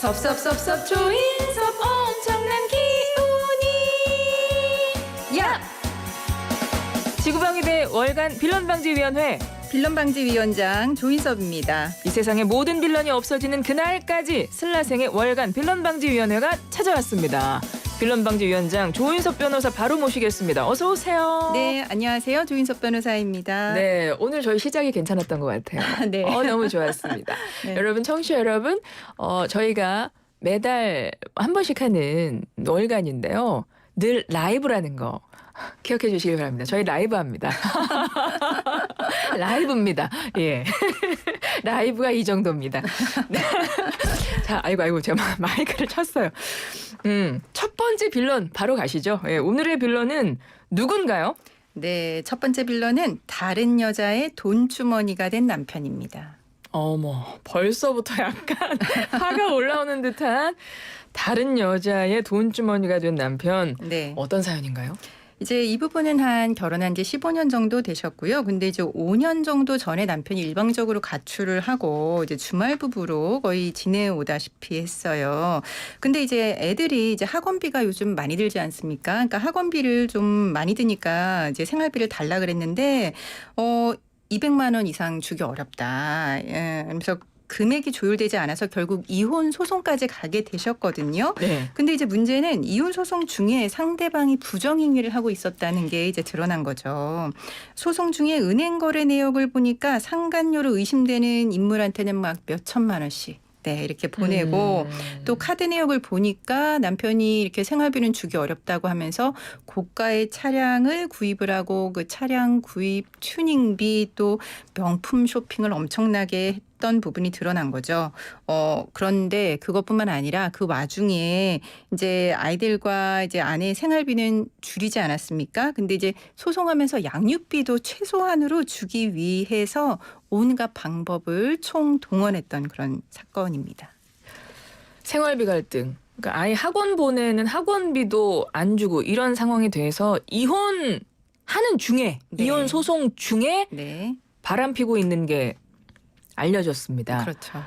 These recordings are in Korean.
섭섭섭섭 조인섭 엄청난 기운이 야! 지구방위대 월간 빌런방지위원회. 빌런방지위원장 조인섭입니다. 이 세상의 모든 빌런이 없어지는 그날까지 슬라생의 월간 빌런방지위원회가 찾아왔습니다. 빌런방지위원장 조인섭 변호사 바로 모시겠습니다. 어서 오세요. 네, 안녕하세요. 조인섭 변호사입니다. 네, 오늘 저희 시작이 괜찮았던 것 같아요. 네. 너무 좋았습니다. 네. 여러분, 청취자 여러분, 저희가 매달 한 번씩 하는 월간인데요. 늘 라이브라는 거 기억해 주시기 바랍니다. 저희 라이브 합니다. 라이브입니다. 예. 라이브가 이 정도입니다. 자, 아이고, 제가 마이크를 쳤어요. 첫 번째 빌런 바로 가시죠. 예, 오늘의 빌런은 누군가요? 네, 첫 번째 빌런은 다른 여자의 돈주머니가 된 남편입니다. 어머, 벌써부터 약간 화가 올라오는 듯한 다른 여자의 돈주머니가 된 남편. 네. 어떤 사연인가요? 이제 이 부분은 한 결혼한 지 15년 정도 되셨고요. 근데 이제 5년 정도 전에 남편이 일방적으로 가출을 하고 이제 주말 부부로 거의 지내오다시피 했어요. 근데 이제 애들이 이제 학원비가 요즘 많이 들지 않습니까? 그러니까 학원비를 좀 많이 드니까 이제 생활비를 달라 그랬는데 200만 원 이상 주기 어렵다. 예, 그래서 금액이 조율되지 않아서 결국 이혼 소송까지 가게 되셨거든요. 네. 근데 이제 문제는 이혼 소송 중에 상대방이 부정행위를 하고 있었다는 게 이제 드러난 거죠. 소송 중에 은행 거래 내역을 보니까 상간녀로 의심되는 인물한테는 막 몇 천만 원씩 네, 이렇게 보내고 또 카드 내역을 보니까 남편이 이렇게 생활비는 주기 어렵다고 하면서 고가의 차량을 구입을 하고 그 차량 구입 튜닝비 또 명품 쇼핑을 엄청나게 했던 부분이 드러난 거죠. 그런데 그것뿐만 아니라 그 와중에 이제 아이들과 이제 아내의 생활비는 줄이지 않았습니까? 근데 이제 소송하면서 양육비도 최소한으로 주기 위해서 온갖 방법을 총동원했던 그런 사건입니다. 생활비 갈등. 그러니까 아예 학원 보내는 학원비도 안 주고 이런 상황이 돼서 이혼하는 중에 네. 이혼 소송 중에 네, 바람 피고 있는 게 알려졌습니다. 그렇죠.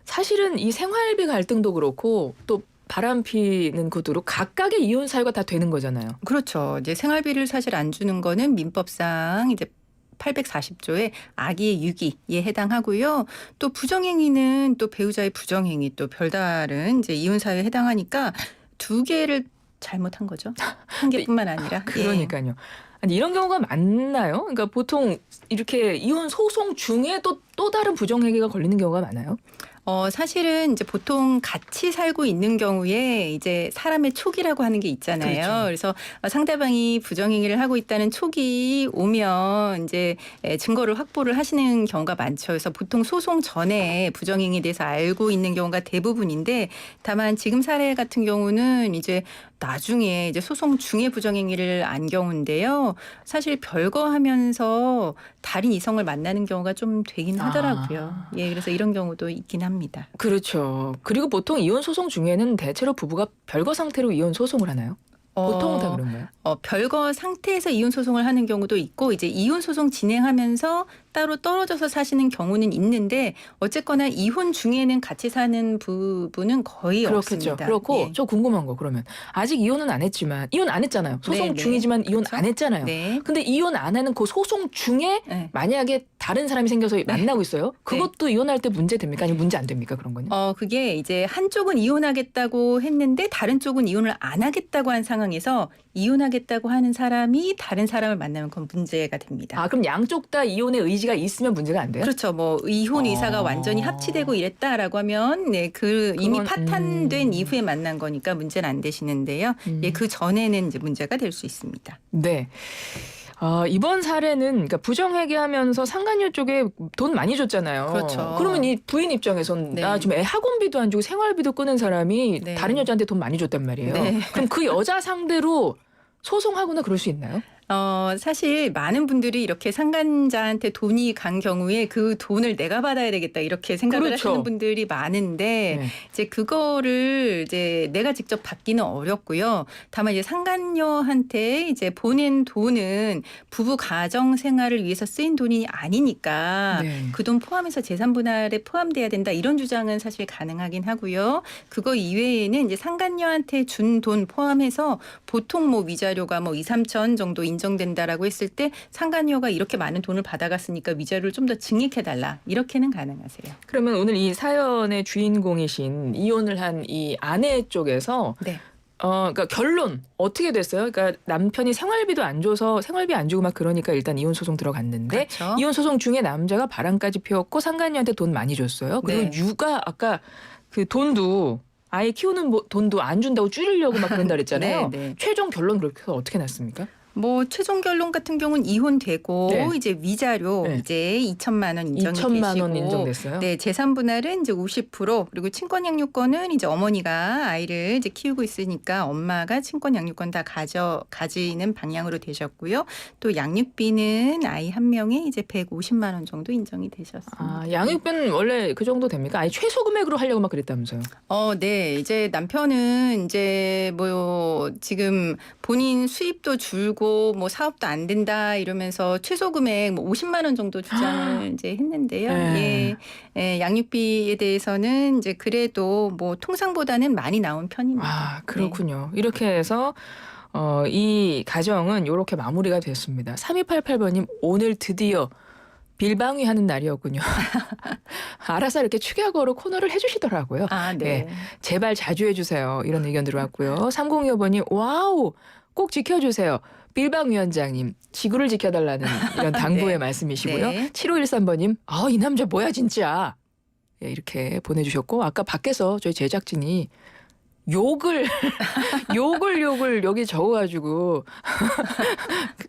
사실은 이 생활비 갈등도 그렇고 또 바람 피는 것도 각각의 이혼 사유가 다 되는 거잖아요. 그렇죠. 이제 생활비를 사실 안 주는 거는 민법상 이제 840조의 악의의 유기에 해당하고요. 또 부정행위는 또 배우자의 부정행위 또 별다른 이제 이혼 사유에 해당하니까 두 개를 잘못한 거죠. 한 개뿐만 아니라. 그러니까요. 아니, 이런 경우가 많나요? 그러니까 보통 이렇게 이혼 소송 중에 또 다른 부정행위가 걸리는 경우가 많아요? 사실은 이제 보통 같이 살고 있는 경우에 이제 사람의 촉이라고 하는 게 있잖아요. 그렇죠. 그래서 상대방이 부정행위를 하고 있다는 촉이 오면 이제 증거를 확보를 하시는 경우가 많죠. 그래서 보통 소송 전에 부정행위에 대해서 알고 있는 경우가 대부분인데 다만 지금 사례 같은 경우는 이제 나중에 이제 소송 중에 부정행위를 안 경우인데요. 사실 별거 하면서 다른 이성을 만나는 경우가 좀 되긴 하더라고요. 예, 그래서 이런 경우도 있긴 합니다. 그렇죠. 그리고 보통 이혼 소송 중에는 대체로 부부가 별거 상태로 이혼 소송을 하나요? 보통 다 그런가요? 별거 상태에서 이혼 소송을 하는 경우도 있고 이제 이혼 소송 진행하면서 따로 떨어져서 사시는 경우는 있는데 어쨌거나 이혼 중에는 같이 사는 부부는 거의 그렇겠죠. 없습니다. 그렇고 예. 저 궁금한 거 그러면 아직 이혼은 안 했지만 이혼 안 했잖아요. 소송 네, 네. 중이지만 이혼 그렇죠? 안 했잖아요. 네. 근데 이혼 안 하는 그 소송 중에 네. 만약에 다른 사람이 생겨서 만나고 있어요. 그것도 이혼할 때 문제 됩니까? 아니면 문제 안 됩니까? 그런 거는? 그게 이제 한쪽은 이혼하겠다고 했는데 다른 쪽은 이혼을 안 하겠다고 한 상황에서 이혼하겠다고 하는 사람이 다른 사람을 만나면 그건 문제가 됩니다. 아, 그럼 양쪽 다 이혼의 의지가 있으면 문제가 안 돼요? 그렇죠. 뭐 이혼 의사가 완전히 합치되고 이랬다라고 하면 네, 이미 그건, 파탄된 이후에 만난 거니까 문제는 안 되시는데요. 예, 그 전에는 이제 문제가 될 수 있습니다. 네. 이번 사례는 그러니까 부정회계하면서 상간녀 쪽에 돈 많이 줬잖아요. 그렇죠. 그러면 이 부인 입장에선 네. 나 지금 애 학원비도 안 주고 생활비도 끄는 사람이 네. 다른 여자한테 돈 많이 줬단 말이에요. 네. 그럼 그 여자 상대로 소송하거나 그럴 수 있나요? 사실 많은 분들이 이렇게 상간자한테 돈이 간 경우에 그 돈을 내가 받아야 되겠다 이렇게 생각을 그렇죠. 하시는 분들이 많은데 네. 이제 그거를 이제 내가 직접 받기는 어렵고요. 다만 이제 상간녀한테 이제 보낸 돈은 부부 가정 생활을 위해서 쓰인 돈이 아니니까 네. 그 돈 포함해서 재산 분할에 포함돼야 된다 이런 주장은 사실 가능하긴 하고요. 그거 이외에는 이제 상간녀한테 준 돈 포함해서 보통 뭐 위자료가 뭐 2, 3천 정도 인정된다라고 했을 때 상간녀가 이렇게 많은 돈을 받아갔으니까 위자료를 좀 더 증액해달라 이렇게는 가능하세요. 그러면 오늘 이 사연의 주인공이신 이혼을 한 이 아내 쪽에서 네. 그러니까 결론 어떻게 됐어요? 그러니까 남편이 생활비도 안 줘서 생활비 안 주고 막 그러니까 일단 이혼 소송 들어갔는데 그렇죠. 이혼 소송 중에 남자가 바람까지 피웠고 상간녀한테 돈 많이 줬어요. 그리고 네. 육아 아까 그 돈도 아이 키우는 돈도 안 준다고 줄이려고 막 그런다 그랬잖아요. 네, 네. 최종 결론 그렇게 해서 어떻게 났습니까? 뭐 최종 결론 같은 경우는 이혼되고 네. 이제 위자료 네. 이제 2천만 원 인정이 2천만 원 되시고 인정됐어요. 네, 재산 분할은 이제 50% 그리고 친권 양육권은 이제 어머니가 아이를 이제 키우고 있으니까 엄마가 친권 양육권 다 가지는 방향으로 되셨고요. 또 양육비는 아이 한 명에 이제 150만 원 정도 인정이 되셨습니다. 아, 양육비는 원래 그 정도 됩니까? 아니 최소 금액으로 하려고 막 그랬다면서요. 네. 이제 남편은 이제 뭐 지금 본인 수입도 줄고 뭐 사업도 안 된다 이러면서 최소 금액 뭐 50만 원 정도 주장을 이제 했는데요. 네. 예, 양육비에 대해서는 이제 그래도 뭐 통상보다는 많이 나온 편입니다. 아, 그렇군요. 이렇게 해서 이 가정은 이렇게 마무리가 됐습니다. 3288번님 오늘 드디어 빌방위 하는 날이었군요. 알아서 이렇게 축약어로 코너를 해주시더라고요. 아, 네. 네. 제발 자주 해주세요. 이런 의견 들어왔고요. 3025번님 와우 꼭 지켜주세요. 빌방위원장님 지구를 지켜달라는 이런 당부의 네. 말씀이시고요. 네. 7513번님 이 남자 뭐야 진짜. 예, 이렇게 보내주셨고 아까 밖에서 저희 제작진이 욕을 여기 적어가지고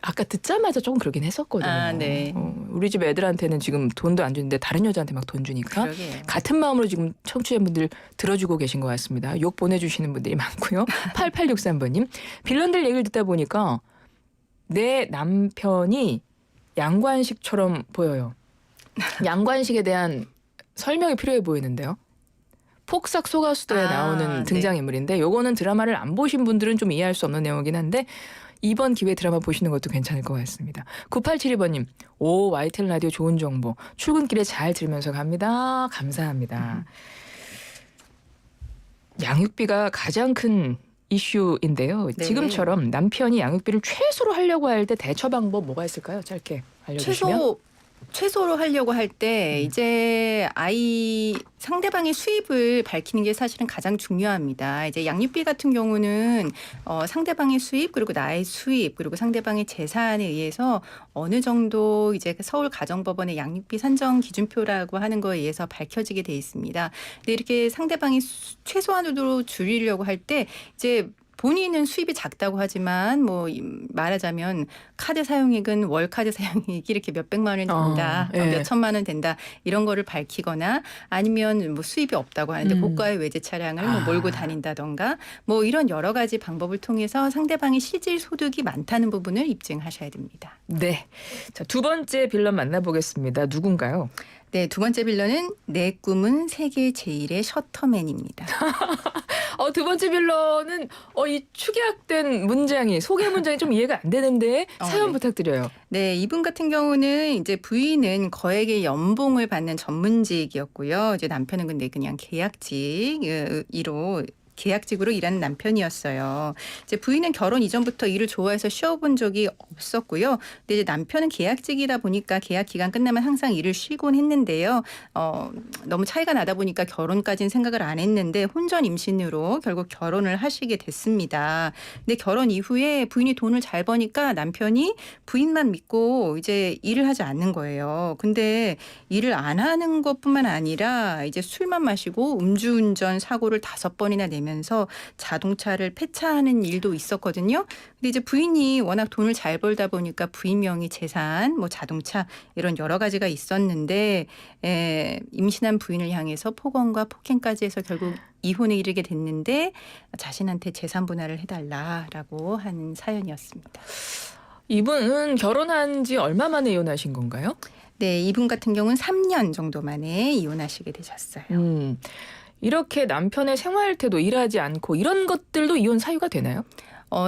아까 듣자마자 조금 그러긴 했었거든요. 아, 네. 우리 집 애들한테는 지금 돈도 안 주는데 다른 여자한테 막 돈 주니까 그러게요. 같은 마음으로 지금 청취자분들 들어주고 계신 것 같습니다. 욕 보내주시는 분들이 많고요. 8863번님 빌런들 얘기를 듣다 보니까 내 남편이 양관식처럼 보여요. 양관식에 대한 설명이 필요해 보이는데요. 폭삭 소가수다에 나오는 네. 등장인물인데 요거는 드라마를 안 보신 분들은 좀 이해할 수 없는 내용이긴 한데 이번 기회에 드라마 보시는 것도 괜찮을 것 같습니다. 9872번님 오 YTN 라디오 좋은 정보 출근길에 잘 들으면서 갑니다. 감사합니다. 양육비가 가장 큰 이슈인데요. 네. 지금처럼 남편이 양육비를 최소로 하려고 할 때 대처 방법 뭐가 있을까요? 짧게 알려주시면. 최소로 하려고 할 때 이제 아이 상대방의 수입을 밝히는 게 사실은 가장 중요합니다. 이제 양육비 같은 경우는 상대방의 수입 그리고 나의 수입 그리고 상대방의 재산에 의해서 어느 정도 이제 서울 가정법원의 양육비 산정 기준표라고 하는 거에 의해서 밝혀지게 돼 있습니다. 근데 이렇게 상대방이 최소한으로 줄이려고 할 때 이제 본인은 수입이 작다고 하지만 뭐 말하자면 카드 사용액은 월 카드 사용액이 이렇게 몇백만 원 된다, 예. 몇천만 원 된다 이런 거를 밝히거나 아니면 뭐 수입이 없다고 하는데 고가의 외제 차량을 뭐 몰고 다닌다던가 뭐 이런 여러 가지 방법을 통해서 상대방의 실질 소득이 많다는 부분을 입증하셔야 됩니다. 네, 자, 두 번째 빌런 만나보겠습니다. 누군가요? 네, 두 번째 빌런은 내 꿈은 세계 제일의 셔터맨입니다. 두 번째 빌런은 이 축약된 문장이 소개 문장이 좀 이해가 안 되는데 사연 네. 부탁드려요. 네, 이분 같은 경우는 이제 부인은 거액의 연봉을 받는 전문직이었고요. 이제 남편은 근데 그냥 계약직으로 일하는 남편이었어요. 이제 부인은 결혼 이전부터 일을 좋아해서 쉬어본 적이 없었고요. 근데 이제 남편은 계약직이다 보니까 계약 기간 끝나면 항상 일을 쉬곤 했는데요. 너무 차이가 나다 보니까 결혼까지는 생각을 안 했는데 혼전 임신으로 결국 결혼을 하시게 됐습니다. 근데 결혼 이후에 부인이 돈을 잘 버니까 남편이 부인만 믿고 이제 일을 하지 않는 거예요. 근데 일을 안 하는 것뿐만 아니라 이제 술만 마시고 음주운전 사고를 5번이나 내면서 자동차를 폐차하는 일도 있었거든요. 근데 이제 부인이 워낙 돈을 잘 벌다 보니까 부인 명의 재산, 뭐 자동차 이런 여러 가지가 있었는데 임신한 부인을 향해서 폭언과 폭행까지 해서 결국 이혼에 이르게 됐는데 자신한테 재산 분할을 해달라라고 하는 사연이었습니다. 이분은 결혼한 지 얼마 만에 이혼하신 건가요? 네, 이분 같은 경우는 3년 정도 만에 이혼하시게 되셨어요. 이렇게 남편의 생활 태도, 일하지 않고 이런 것들도 이혼 사유가 되나요?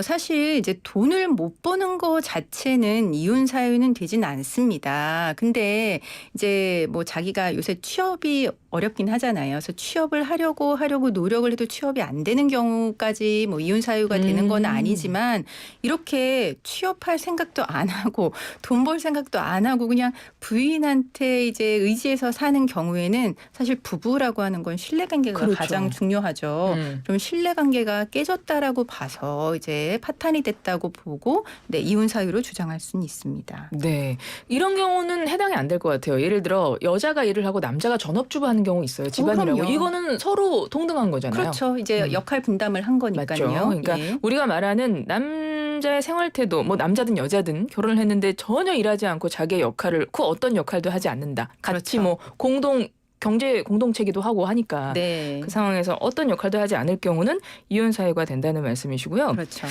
사실 이제 돈을 못 버는 거 자체는 이혼 사유는 되진 않습니다. 근데 이제 뭐 자기가 요새 취업이 어렵긴 하잖아요. 그래서 취업을 하려고 노력을 해도 취업이 안 되는 경우까지 뭐 이혼 사유가 되는 건 아니지만 이렇게 취업할 생각도 안 하고 돈 벌 생각도 안 하고 그냥 부인한테 이제 의지해서 사는 경우에는 사실 부부라고 하는 건 신뢰관계가 그렇죠. 가장 중요하죠. 그럼 신뢰관계가 깨졌다라고 봐서 이제 파탄이 됐다고 보고 네, 이혼 사유로 주장할 수는 있습니다. 네. 이런 경우는 해당이 안 될 것 같아요. 예를 들어 여자가 일을 하고 남자가 전업주부 하는 경우 있어요. 집안이라고. 그럼요. 이거는 서로 동등한 거잖아요. 그렇죠. 이제 역할 분담을 한 거니까요. 맞죠. 그러니까 예. 우리가 말하는 남자의 생활 태도, 뭐 남자든 여자든 결혼을 했는데 전혀 일하지 않고 자기의 역할을 그 어떤 역할도 하지 않는다. 같이 그렇죠. 뭐 경제 공동체기도 하고 하니까 네. 그 상황에서 어떤 역할도 하지 않을 경우는 이혼 사유가 된다는 말씀이시고요. 그렇죠.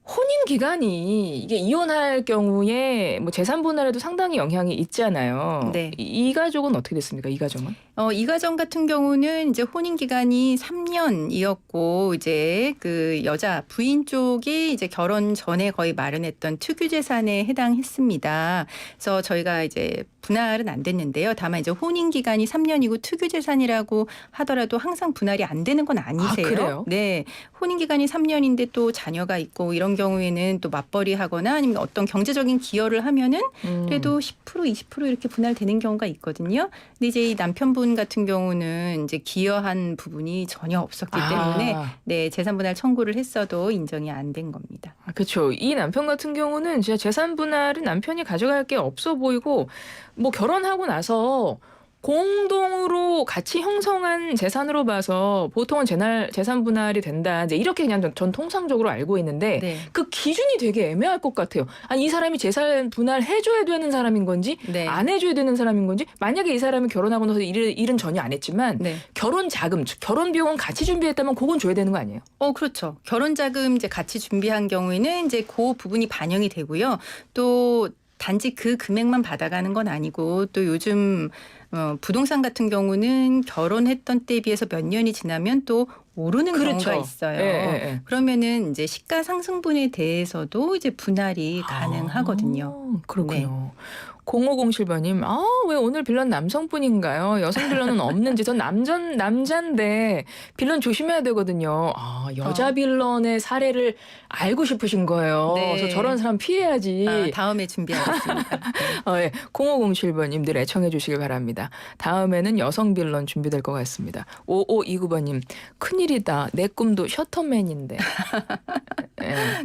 혼인 기간이 이게 이혼할 경우에 뭐 재산 분할에도 상당히 영향이 있잖아요. 네. 이 가족은 어떻게 됐습니까? 이 가정은? 이 가정 같은 경우는 이제 혼인 기간이 3년이었고 이제 그 여자 부인 쪽이 이제 결혼 전에 거의 마련했던 특유 재산에 해당했습니다. 그래서 저희가 이제 분할은 안 됐는데요. 다만 이제 혼인 기간이 3년이고 특유 재산이라고 하더라도 항상 분할이 안 되는 건 아니세요. 아, 그래요? 네. 혼인 기간이 3년인데 또 자녀가 있고 이런 경우에는 또 맞벌이 하거나 아니면 어떤 경제적인 기여를 하면은 그래도 10% 20% 이렇게 분할되는 경우가 있거든요. 근데 이제 이 남편분 같은 경우는 이제 기여한 부분이 전혀 없었기 때문에 네, 재산 분할 청구를 했어도 인정이 안 된 겁니다. 그렇죠. 이 남편 같은 경우는 진짜 재산 분할은 남편이 가져갈 게 없어 보이고 뭐 결혼하고 나서 공동으로 같이 형성한 재산으로 봐서 보통은 재산 분할이 된다. 이제 이렇게 그냥 전 통상적으로 알고 있는데 네. 그 기준이 되게 애매할 것 같아요. 아니 이 사람이 재산 분할 해줘야 되는 사람인 건지 네. 안 해줘야 되는 사람인 건지 만약에 이 사람이 결혼하고 나서 일은 전혀 안 했지만 네. 결혼 자금, 즉 결혼 비용은 같이 준비했다면 그건 줘야 되는 거 아니에요? 그렇죠. 결혼 자금 이제 같이 준비한 경우에는 이제 그 부분이 반영이 되고요. 또 단지 그 금액만 받아가는 건 아니고 또 요즘 부동산 같은 경우는 결혼했던 때에 비해서 몇 년이 지나면 또 오르는 그렇죠. 경우가 있어요. 예. 그러면은 이제 시가 상승분에 대해서도 이제 분할이 가능하거든요. 그렇군요. 0507번님, 왜 오늘 빌런 남성분인가요? 여성 빌런은 없는지. 전 남잔데 빌런 조심해야 되거든요. 여자 빌런의 사례를 알고 싶으신 거예요. 네. 그래서 저런 사람 피해야지. 다음에 준비하겠습니다. 네. 0507번님들 애청해 주시길 바랍니다. 다음에는 여성 빌런 준비될 것 같습니다. 5529번님, 큰일이다. 내 꿈도 셔터맨인데.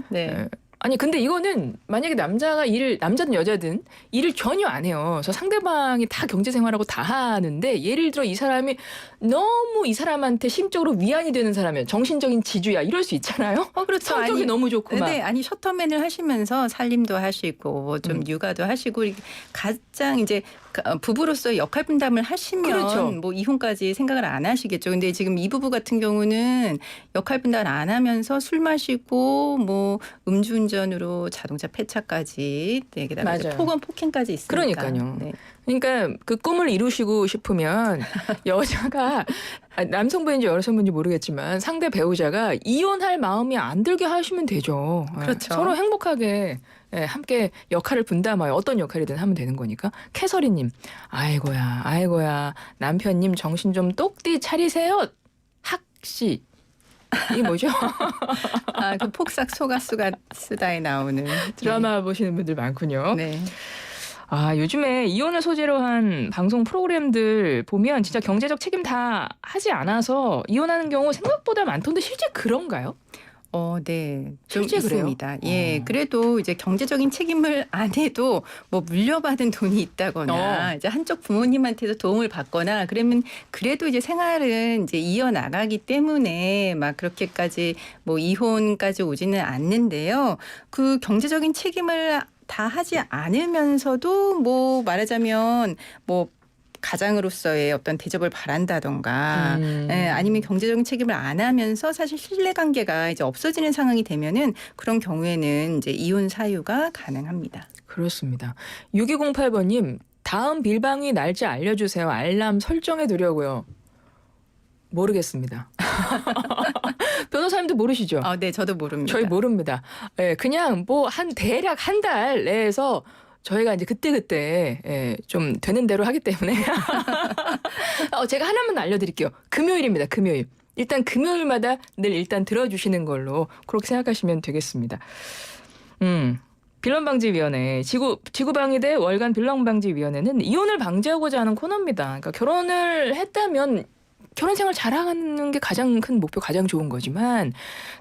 네. 아니 근데 이거는 만약에 남자든 여자든 일을 전혀 안 해요. 그래서 상대방이 다 경제생활하고 다 하는데 예를 들어 이 사람이 너무 이 사람한테 심적으로 위안이 되는 사람이면 정신적인 지주야 이럴 수 있잖아요. 그렇죠. 성격이 너무 좋고 막. 네, 아니 셔터맨을 하시면서 살림도 하시고 좀 육아도 하시고 가장 이제 부부로서 역할 분담을 하시면 그렇죠. 뭐 이혼까지 생각을 안 하시겠죠. 근데 지금 이 부부 같은 경우는 역할 분담을 안 하면서 술 마시고 뭐 음주운전으로 자동차 폐차까지 게다가 이제 맞아요. 폭행까지 있으니까. 그러니까요. 네. 그러니까 그 꿈을 이루시고 싶으면 여자가 남성분인지 여성분인지 모르겠지만 상대 배우자가 이혼할 마음이 안 들게 하시면 되죠. 그렇죠. 서로 행복하게 함께 역할을 분담하여 어떤 역할이든 하면 되는 거니까. 캐서리님, 아이고야 남편님 정신 좀 똑띠 차리세요. 학시. 이게 뭐죠? 그 폭삭 소가수가 쓰다에 나오는 드라마 보시는 분들 많군요. 네. 요즘에 이혼을 소재로 한 방송 프로그램들 보면 진짜 경제적 책임 다 하지 않아서 이혼하는 경우 생각보다 많던데 실제 그런가요? 네. 좀 실제 그래요? 있습니다. 예. 그래도 이제 경제적인 책임을 안 해도 뭐 물려받은 돈이 있다거나 이제 한쪽 부모님한테도 도움을 받거나 그러면 그래도 이제 생활은 이제 이어나가기 때문에 막 그렇게까지 뭐 이혼까지 오지는 않는데요. 그 경제적인 책임을 다 하지 않으면서도 뭐 말하자면 뭐 가장으로서의 어떤 대접을 바란다던가 아니면 경제적인 책임을 안 하면서 사실 신뢰관계가 이제 없어지는 상황이 되면은 그런 경우에는 이제 이혼 사유가 가능합니다. 그렇습니다. 6208번님 다음 빌방위 날짜 알려주세요. 알람 설정해 두려고요. 모르겠습니다. 변호사님도 모르시죠? 네, 저도 모릅니다. 저희 모릅니다. 예, 그냥 뭐 대략 한 달 내에서 저희가 이제 그때 좀 되는 대로 하기 때문에 제가 하나만 알려드릴게요. 금요일입니다. 금요일. 일단 금요일마다 늘 일단 들어주시는 걸로 그렇게 생각하시면 되겠습니다. 빌런방지위원회 지구방위대 월간 빌런방지위원회는 이혼을 방지하고자 하는 코너입니다. 그러니까 결혼을 했다면 결혼 생활 잘하는 게 가장 큰 목표, 가장 좋은 거지만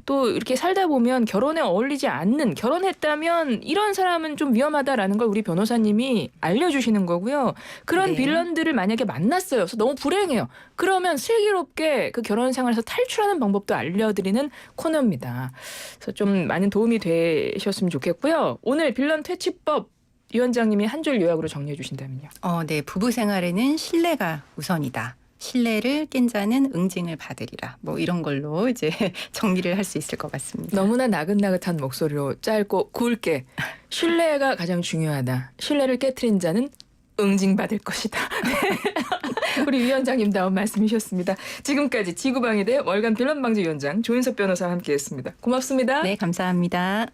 또 이렇게 살다 보면 결혼에 어울리지 않는, 결혼했다면 이런 사람은 좀 위험하다라는 걸 우리 변호사님이 알려주시는 거고요. 그런 네. 빌런들을 만약에 만났어요. 그래서 너무 불행해요. 그러면 슬기롭게 그 결혼 생활에서 탈출하는 방법도 알려드리는 코너입니다. 그래서 좀 많은 도움이 되셨으면 좋겠고요. 오늘 빌런 퇴치법 위원장님이 한 줄 요약으로 정리해 주신다면요. 네, 부부 생활에는 신뢰가 우선이다. 신뢰를 깬 자는 응징을 받으리라. 뭐 이런 걸로 이제 정리를 할 수 있을 것 같습니다. 너무나 나긋나긋한 목소리로 짧고 굵게 신뢰가 가장 중요하다. 신뢰를 깨트린 자는 응징받을 것이다. 네. 우리 위원장님 다운 말씀이셨습니다. 지금까지 지구방위대 월간 빌런방지위원장 조인섭 변호사와 함께했습니다. 고맙습니다. 네, 감사합니다.